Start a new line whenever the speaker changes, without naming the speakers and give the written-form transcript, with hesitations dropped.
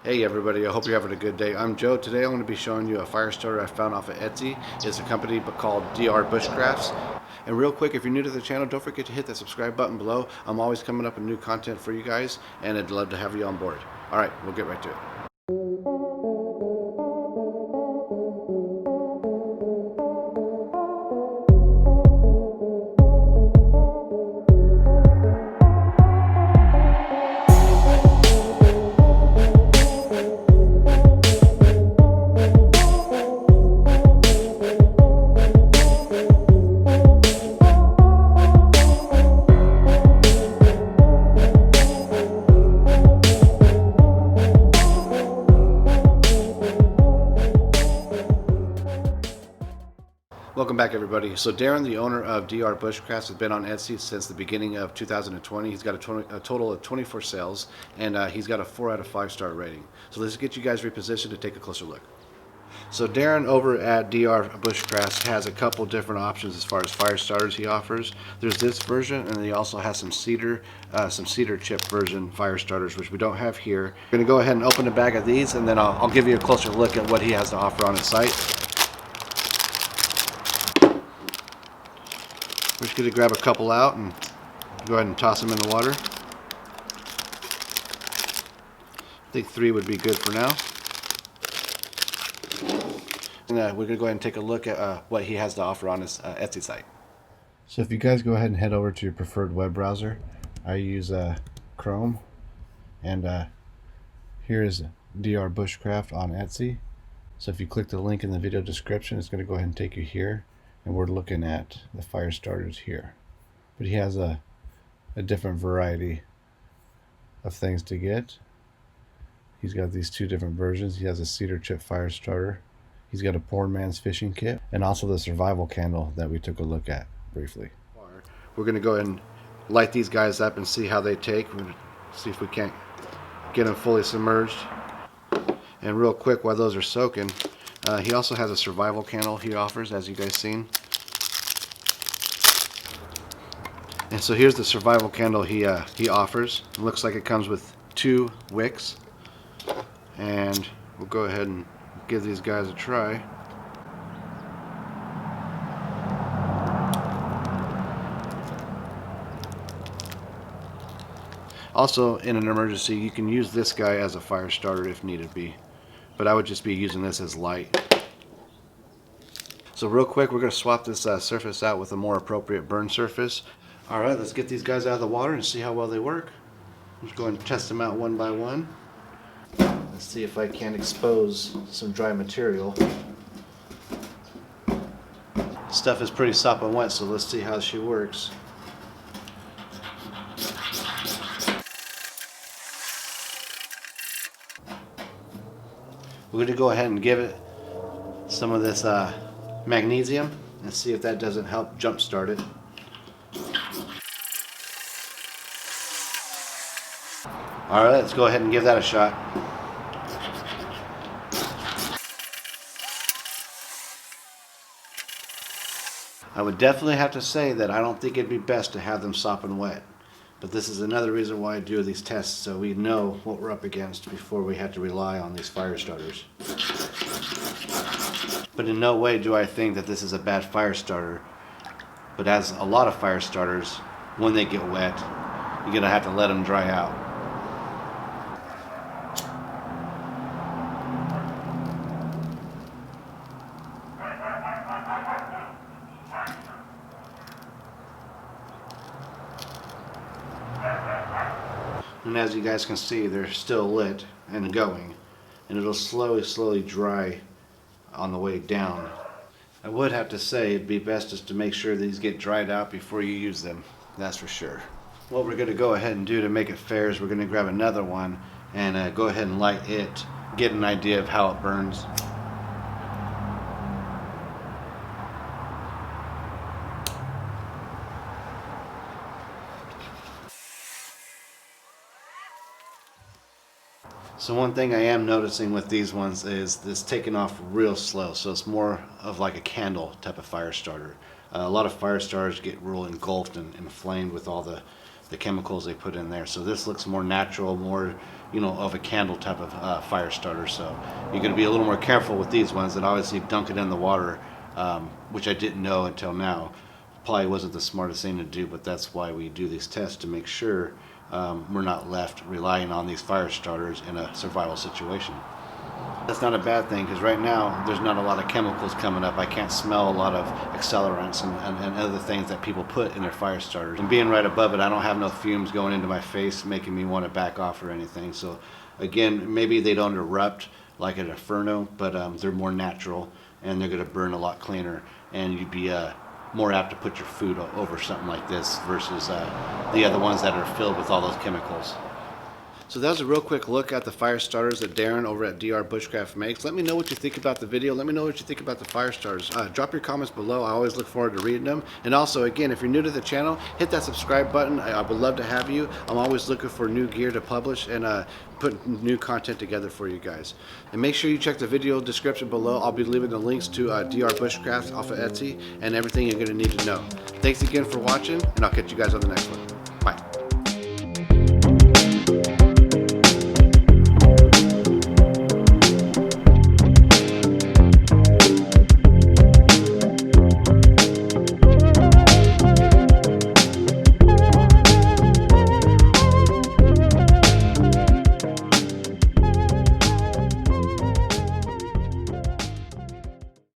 Hey everybody, I hope you're having a good day. I'm Joe. Today I'm going to be showing you a fire starter I found off of Etsy. It's a company called DR-BushCrafts. And real quick, if you're new to the channel, don't forget to hit that subscribe button below. I'm always coming up with new content for you guys, and I'd love to have you on board. Alright, we'll get right to it. Welcome back everybody. So Darren, the owner of DR-BushCraft, has been on Etsy since the beginning of 2020. He's got a total of 24 sales, and he's got a 4 out of 5 star rating. So let's get you guys repositioned to take a closer look. So Darren over at DR-BushCraft has a couple different options as far as fire starters he offers. There's this version, and then he also has some cedar chip version fire starters, which we don't have here. We're going to go ahead and open a bag of these, and then I'll give you a closer look at what he has to offer on his site. We're just going to grab a couple out and go ahead and toss them in the water. I think 3 would be good for now. And we're going to go ahead and take a look at what he has to offer on his Etsy site. So if you guys go ahead and head over to your preferred web browser, I use Chrome, and here is DR-BushCraft on Etsy. So if you click the link in the video description, it's going to go ahead and take you here. And we're looking at the fire starters here, but he has a different variety of things to get. He's got these 2 different versions. He has a cedar chip fire starter, he's got a poor man's fishing kit, and also the survival candle that we took a look at briefly. We're going to go ahead and light these guys up and see how they take. We're going to see if we can't get them fully submerged. And real quick, while those are soaking, he also has a survival candle he offers, as you guys seen. And so here's the survival candle he offers. It looks like it comes with 2 wicks. And we'll go ahead and give these guys a try. Also, in an emergency, you can use this guy as a fire starter if needed be. But I would just be using this as light. So real quick, we're going to swap this surface out with a more appropriate burn surface. Alright, let's get these guys out of the water and see how well they work. Let's go and test them out one by one. Let's see if I can expose some dry material. Stuff is pretty sopping wet, so let's see how she works. We're going to go ahead and give it some of this magnesium and see if that doesn't help jumpstart it. Alright, let's go ahead and give that a shot. I would definitely have to say that I don't think it'd be best to have them sopping wet. But this is another reason why I do these tests, so we know what we're up against before we have to rely on these fire starters. But in no way do I think that this is a bad fire starter. But as a lot of fire starters, when they get wet, you're going to have to let them dry out. And as you guys can see, they're still lit and going, and it'll slowly dry on the way down. I would have to say it'd be best just to make sure these get dried out before you use them, that's for sure. What we're going to go ahead and do to make it fair is we're going to grab another one and go ahead and light it, get an idea of how it burns. So one thing I am noticing with these ones is this taking off real slow, so it's more of like a candle type of fire starter. A lot of fire starters get real engulfed and inflamed with all the the chemicals they put in there. So this looks more natural, more, you know, of a candle type of fire starter. So you're going to be a little more careful with these ones, and obviously dunk it in the water, which I didn't know until now. Probably wasn't the smartest thing to do, but that's why we do these tests, to make sure we're not left relying on these fire starters in a survival situation. That's not a bad thing, because right now there's not a lot of chemicals coming up. I can't smell a lot of accelerants and other things that people put in their fire starters. And being right above it, I don't have no fumes going into my face making me want to back off or anything. So again, maybe they don't erupt like an inferno, but they're more natural and they're going to burn a lot cleaner, and you'd be more apt to put your food over something like this versus the other ones that are filled with all those chemicals. So that was a real quick look at the fire starters that Darren over at DR-BushCraft makes. Let me know what you think about the video. Let me know what you think about the fire starters. Drop your comments below. I always look forward to reading them. And also, again, if you're new to the channel, hit that subscribe button. I would love to have you. I'm always looking for new gear to publish and put new content together for you guys. And make sure you check the video description below. I'll be leaving the links to DR-BushCraft off of Etsy and everything you're going to need to know. Thanks again for watching, and I'll catch you guys on the next one.